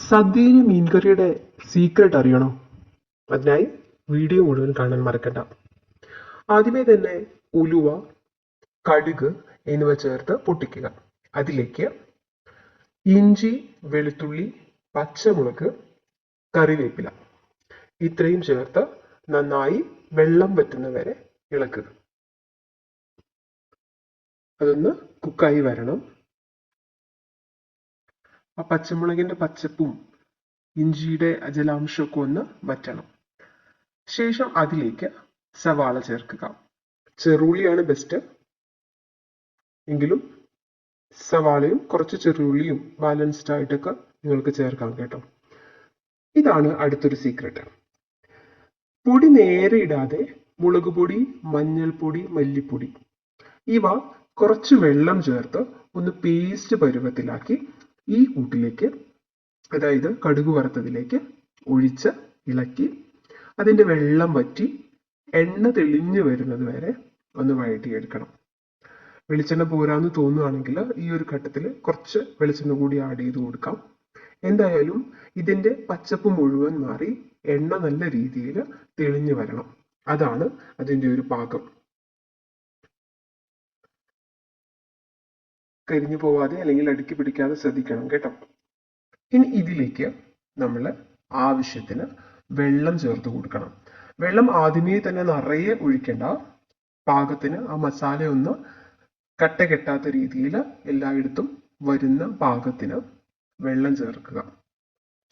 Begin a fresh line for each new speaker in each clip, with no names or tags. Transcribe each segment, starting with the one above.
സദ്യയിലെ മീൻകറിയുടെ secret അറിയണോ? അതിനായി video മുഴുവൻ കാണാൻ മറക്കണ്ട. ആദ്യമേ തന്നെ ഉലുവ, കടുക് എന്നിവ ചേർത്ത് പൊട്ടിക്കുക. അതിലേക്ക് ഇഞ്ചി, വെളുത്തുള്ളി, പച്ചമുളക്, കറിവേപ്പില ഇത്രയും ചേർത്ത് നന്നായി വെള്ളം വറ്റുന്നവരെ ഇളക്കുക. അതൊന്ന് കുക്കായി വരണം. ആ പച്ചമുളകിന്റെ പച്ചപ്പും ഇഞ്ചിയുടെ ജലാംശമൊക്കെ ഒന്ന് വറ്റണം. ശേഷം അതിലേക്ക് സവാള ചേർക്കുക. ചെറുള്ളിയാണ് ബെസ്റ്റ്, എങ്കിലും സവാളയും കുറച്ച് ചെറുള്ളിയും ബാലൻസ്ഡ് ആയിട്ടൊക്കെ നിങ്ങൾക്ക് ചേർക്കാം കേട്ടോ. ഇതാണ് അടുത്തൊരു സീക്രട്ട്. പൊടി നേരെ ഇടാതെ മുളക് പൊടി, മഞ്ഞൾപ്പൊടി, മല്ലിപ്പൊടി ഇവ കുറച്ച് വെള്ളം ചേർത്ത് ഒന്ന് പേസ്റ്റ് പരുവത്തിലാക്കി ഈ കൂട്ടിലേക്ക്, അതായത് കടുക് വറുത്തതിലേക്ക് ഒഴിച്ച് ഇളക്കി അതിന്റെ വെള്ളം വറ്റി എണ്ണ തെളിഞ്ഞു വരുന്നത് വരെ ഒന്ന് വഴറ്റിയെടുക്കണം. വെളിച്ചെണ്ണ പോരാന്ന് തോന്നുകയാണെങ്കിൽ ഈ ഒരു ഘട്ടത്തിൽ കുറച്ച് വെളിച്ചെണ്ണ കൂടി ആഡ് ചെയ്ത് കൊടുക്കാം. എന്തായാലും ഇതിന്റെ പച്ചപ്പ് മുഴുവൻ മാറി എണ്ണ നല്ല രീതിയിൽ തെളിഞ്ഞു വരണം. അതാണ് അതിന്റെ ഒരു പാകം. കരിഞ്ഞു പോവാതെ അല്ലെങ്കിൽ അടുക്കി പിടിക്കാതെ ശ്രദ്ധിക്കണം കേട്ടോ. ഇനി ഇതിലേക്ക് നമ്മൾ ആവശ്യത്തിന് വെള്ളം ചേർത്ത് കൊടുക്കണം. വെള്ളം ആദ്യമേ തന്നെ നിറയെ ഒഴിക്കണ്ട. പാകത്തിന് ആ മസാല ഒന്ന് കട്ട കെട്ടാത്ത രീതിയിൽ എല്ലായിടത്തും വരുന്ന പാകത്തിന് വെള്ളം ചേർക്കുക.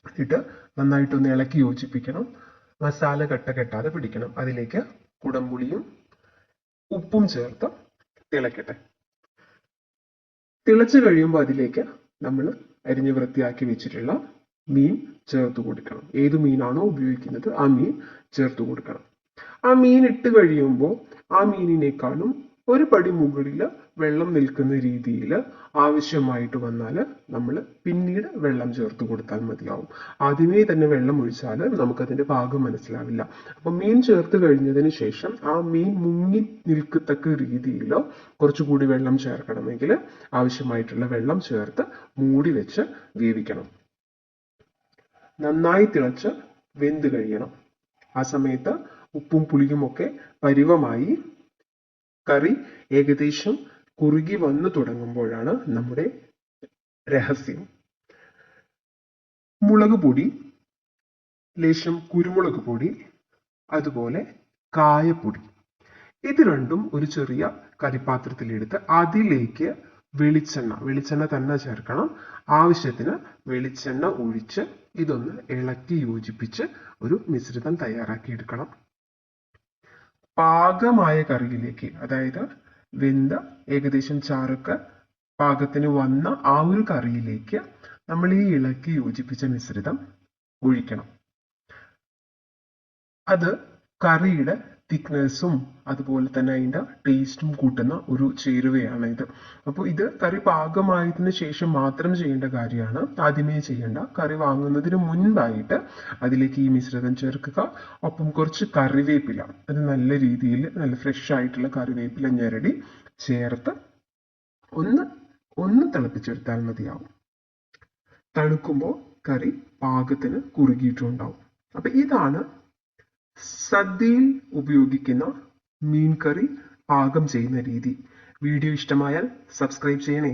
എന്നിട്ട് നന്നായിട്ടൊന്ന് ഇളക്കി യോജിപ്പിക്കണം. മസാല കട്ട കെട്ടാതെ പിടിക്കണം. അതിലേക്ക് കുടംപുളിയും ഉപ്പും ചേർത്ത് തിളക്കട്ടെ. തിളച്ചു കഴിയുമ്പോൾ അതിലേക്ക് നമ്മൾ അരിഞ്ഞ് വൃത്തിയാക്കി വെച്ചിട്ടുള്ള മീൻ ചേർത്ത് കൊടുക്കണം. ഏത് മീനാണോ ഉപയോഗിക്കുന്നത് ആ മീൻ ചേർത്ത് കൊടുക്കണം. ആ മീൻ ഇട്ട് കഴിയുമ്പോൾ ആ മീനിനേക്കാളും ഒരു പടി മുകളിൽ വെള്ളം നിൽക്കുന്ന രീതിയിൽ ആവശ്യമായിട്ട് വന്നാൽ നമ്മൾ പിന്നീട് വെള്ളം ചേർത്ത് കൊടുത്താൽ മതിയാവും. ആദ്യമേ തന്നെ വെള്ളം ഒഴിച്ചാൽ നമുക്കതിന്റെ പാകം മനസ്സിലാവില്ല. അപ്പൊ മീൻ ചേർത്ത് കഴിഞ്ഞതിന് ശേഷം ആ മീൻ മുങ്ങി നിൽക്കത്തക്ക രീതിയിൽ കുറച്ചുകൂടി വെള്ളം ചേർക്കണമെങ്കിൽ ആവശ്യമായിട്ടുള്ള വെള്ളം ചേർത്ത് മൂടി വെച്ച് വേവിക്കണം. നന്നായി തിളച്ച് വെന്ത് കഴിയണം. ആ സമയത്ത് ഉപ്പും പുളിയും ഒക്കെ പരിവമായി കറി ഏകദേശം കുറുകി വന്നു തുടങ്ങുമ്പോഴാണ് നമ്മുടെ രഹസ്യം. മുളക് പൊടി, ലേശം കുരുമുളക് പൊടി, അതുപോലെ കായപ്പൊടി ഇത് രണ്ടും ഒരു ചെറിയ കറിപ്പാത്രത്തിലെടുത്ത് അതിലേക്ക് വെളിച്ചെണ്ണ തന്നെ ചേർക്കണം. ആവശ്യത്തിന് വെളിച്ചെണ്ണ ഒഴിച്ച് ഇതൊന്ന് ഇളക്കി യോജിപ്പിച്ച് ഒരു മിശ്രിതം തയ്യാറാക്കി എടുക്കണം. പാകമായ കറിയിലേക്ക്, അതായത് വെന്ത ഏകദേശം ചാറൊക്കെ പാകത്തിന് വന്ന ആ ഒരു കറിയിലേക്ക് നമ്മൾ ഈ ഇളക്കി യോജിപ്പിച്ച മിശ്രിതം ഒഴിക്കണം. അത് കറിയുടെ തിക്നെസ്സും അതുപോലെ തന്നെ അതിന്റെ ടേസ്റ്റും കൂട്ടുന്ന ഒരു ചേരുവയാണ് ഇത്. അപ്പോൾ ഇത് കറി പാകമായതിനു ശേഷം മാത്രം ചെയ്യേണ്ട കാര്യമാണ്, ആദ്യമേ ചെയ്യേണ്ട. കറി വാങ്ങുന്നതിന് മുൻപായിട്ട് അതിലേക്ക് ഈ മിശ്രിതം ചേർക്കുക. ഒപ്പം കുറച്ച് കറിവേപ്പില, അത് നല്ല രീതിയിൽ നല്ല ഫ്രഷ് ആയിട്ടുള്ള കറിവേപ്പില ഞെരടി ചേർത്ത് ഒന്ന് തിളപ്പിച്ചെടുത്താൽ മതിയാവും. തണുക്കുമ്പോൾ കറി പാകത്തിന് കുറുകിയിട്ടുണ്ടാവും. അപ്പൊ ഇതാണ് സദ്യയിൽ ഉപയോഗിക്കുന്ന മീൻ കറി പാകം ചെയ്യുന്ന രീതി. വീഡിയോ ഇഷ്ടമായാൽ സബ്സ്ക്രൈബ് ചെയ്യണേ.